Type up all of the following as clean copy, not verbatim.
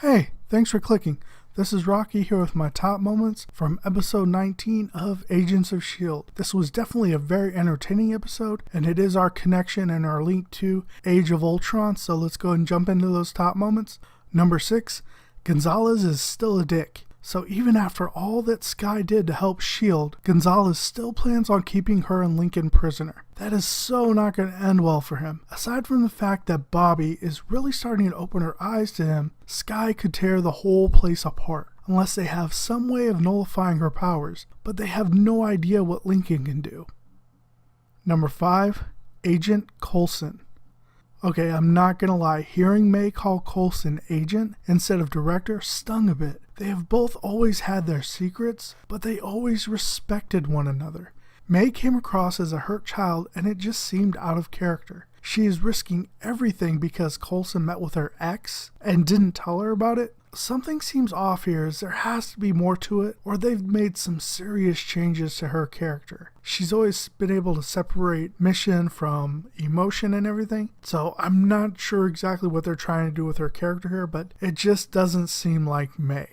Hey, thanks for clicking. This is Rocky here with my top moments from episode 19 of Agents of S.H.I.E.L.D. This was definitely a very entertaining episode, and it is our connection and our link to Age of Ultron, so let's go and jump into those top moments. Number 6, Gonzales is still a dick. So even after all that Skye did to help S.H.I.E.L.D., Gonzales still plans on keeping her and Lincoln prisoner. That is so not going to end well for him. Aside from the fact that Bobbie is really starting to open her eyes to him, Skye could tear the whole place apart, unless they have some way of nullifying her powers, but they have no idea what Lincoln can do. Number 5, Agent Coulson. Okay, I'm not gonna lie, hearing May call Coulson agent instead of director stung a bit. They have both always had their secrets, but they always respected one another. May came across as a hurt child and it just seemed out of character. She is risking everything because Coulson met with her ex and didn't tell her about it. Something seems off here, as there has to be more to it, or they've made some serious changes to her character. She's always been able to separate mission from emotion and everything, so I'm not sure exactly what they're trying to do with her character here, but it just doesn't seem like May.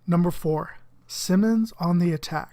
Number 4, Simmons on the attack.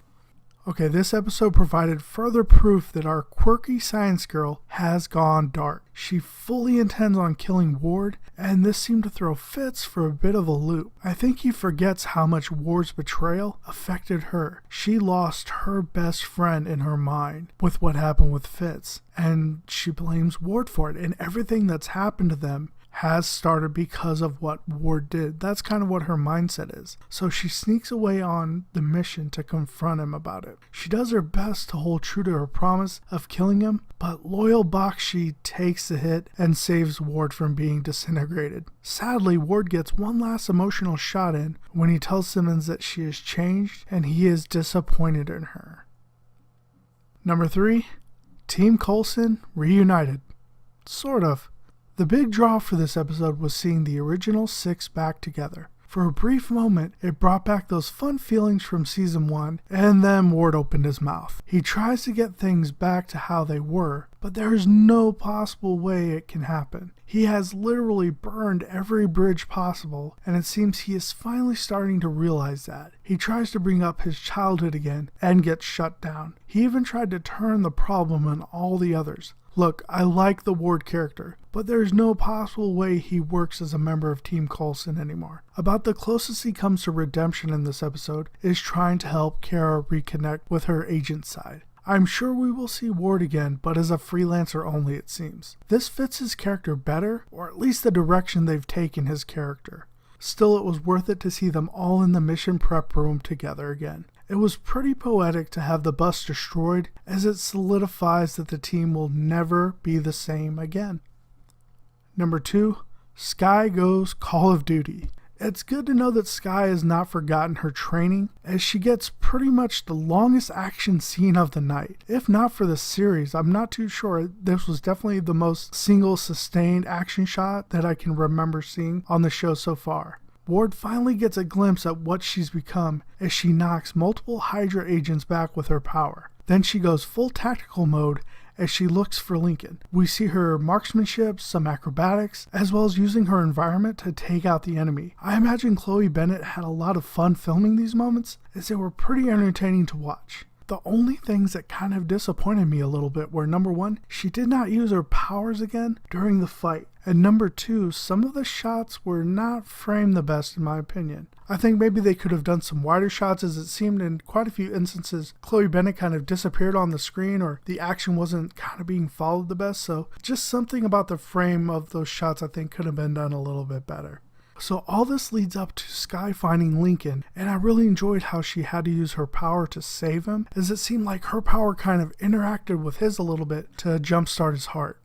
Okay, this episode provided further proof that our quirky science girl has gone dark. She fully intends on killing Ward, and this seemed to throw Fitz for a bit of a loop. I think he forgets how much Ward's betrayal affected her. She lost her best friend in her mind with what happened with Fitz, and she blames Ward for it, and everything that's happened to them has started because of what Ward did. That's kind of what her mindset is. So she sneaks away on the mission to confront him about it. She does her best to hold true to her promise of killing him, but loyal Bakshi takes the hit and saves Ward from being disintegrated. Sadly, Ward gets one last emotional shot in when he tells Simmons that she has changed and he is disappointed in her. Number 3, Team Coulson reunited. Sort of. The big draw for this episode was seeing the original 6 back together. For a brief moment, it brought back those fun feelings from season 1, and then Ward opened his mouth. He tries to get things back to how they were, but there is no possible way it can happen. He has literally burned every bridge possible, and it seems he is finally starting to realize that. He tries to bring up his childhood again, and gets shut down. He even tried to turn the problem on all the others. Look, I like the Ward character, but there's no possible way he works as a member of Team Coulson anymore. About the closest he comes to redemption in this episode is trying to help Kara reconnect with her agent side. I'm sure we will see Ward again, but as a freelancer only, it seems. This fits his character better, or at least the direction they've taken his character. Still, it was worth it to see them all in the mission prep room together again. It was pretty poetic to have the bus destroyed, as it solidifies that the team will never be the same again. Number 2, Skye goes Call of Duty. It's good to know that Skye has not forgotten her training, as she gets pretty much the longest action scene of the night. If not for the series, I'm not too sure. This was definitely the most single sustained action shot that I can remember seeing on the show so far. Ward finally gets a glimpse at what she's become as she knocks multiple Hydra agents back with her power. Then she goes full tactical mode as she looks for Lincoln. We see her marksmanship, some acrobatics, as well as using her environment to take out the enemy. I imagine Chloe Bennett had a lot of fun filming these moments, as they were pretty entertaining to watch. The only things that kind of disappointed me a little bit were, number 1, she did not use her powers again during the fight. And number 2, some of the shots were not framed the best in my opinion. I think maybe they could have done some wider shots, as it seemed in quite a few instances Chloe Bennett kind of disappeared on the screen, or the action wasn't kind of being followed the best. So just something about the frame of those shots I think could have been done a little bit better. So all this leads up to Skye finding Lincoln, and I really enjoyed how she had to use her power to save him, as it seemed like her power kind of interacted with his a little bit to jumpstart his heart.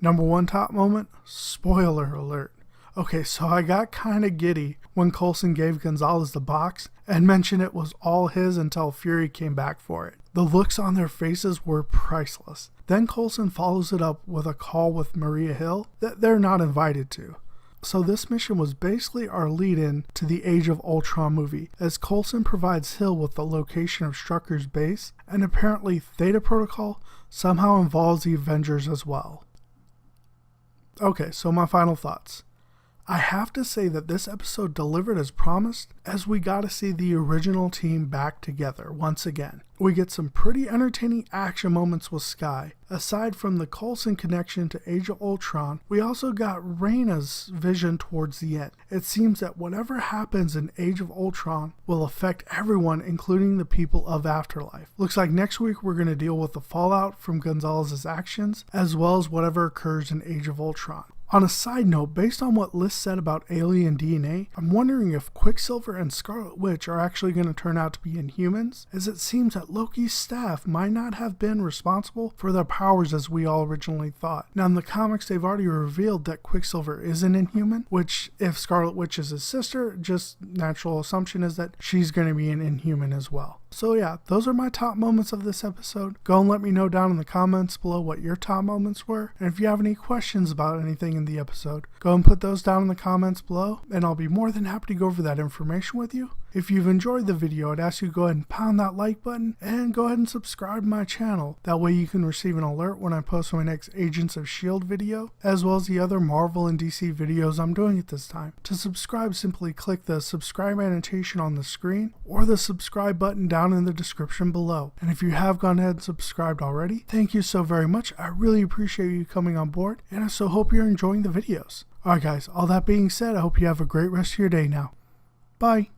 Number 1 top moment, spoiler alert. Okay, so I got kind of giddy when Coulson gave Gonzales the box and mentioned it was all his until Fury came back for it. The looks on their faces were priceless. Then Coulson follows it up with a call with Maria Hill that they're not invited to. So this mission was basically our lead-in to the Age of Ultron movie, as Coulson provides Hill with the location of Strucker's base, and apparently Theta Protocol somehow involves the Avengers as well. Okay, so my final thoughts. I have to say that this episode delivered as promised, as we got to see the original team back together once again. We get some pretty entertaining action moments with Skye. Aside from the Coulson connection to Age of Ultron, we also got Reyna's vision towards the end. It seems that whatever happens in Age of Ultron will affect everyone, including the people of Afterlife. Looks like next week we're going to deal with the fallout from Gonzales' actions, as well as whatever occurs in Age of Ultron. On a side note, based on what Liz said about alien DNA, I'm wondering if Quicksilver and Scarlet Witch are actually going to turn out to be Inhumans, as it seems that Loki's staff might not have been responsible for their powers as we all originally thought. Now in the comics, they've already revealed that Quicksilver is an Inhuman, which if Scarlet Witch is his sister, just natural assumption is that she's going to be an Inhuman as well. So yeah, those are my top moments of this episode. Go and let me know down in the comments below what your top moments were. And if you have any questions about anything in the episode, go and put those down in the comments below, and I'll be more than happy to go over that information with you. If you've enjoyed the video, I'd ask you to go ahead and pound that like button and go ahead and subscribe to my channel. That way you can receive an alert when I post my next Agents of S.H.I.E.L.D. video, as well as the other Marvel and DC videos I'm doing at this time. To subscribe, simply click the subscribe annotation on the screen or the subscribe button down in the description below. And if you have gone ahead and subscribed already, thank you so very much. I really appreciate you coming on board, and I so hope you're enjoying the videos. Alright guys, all that being said, I hope you have a great rest of your day now. Bye.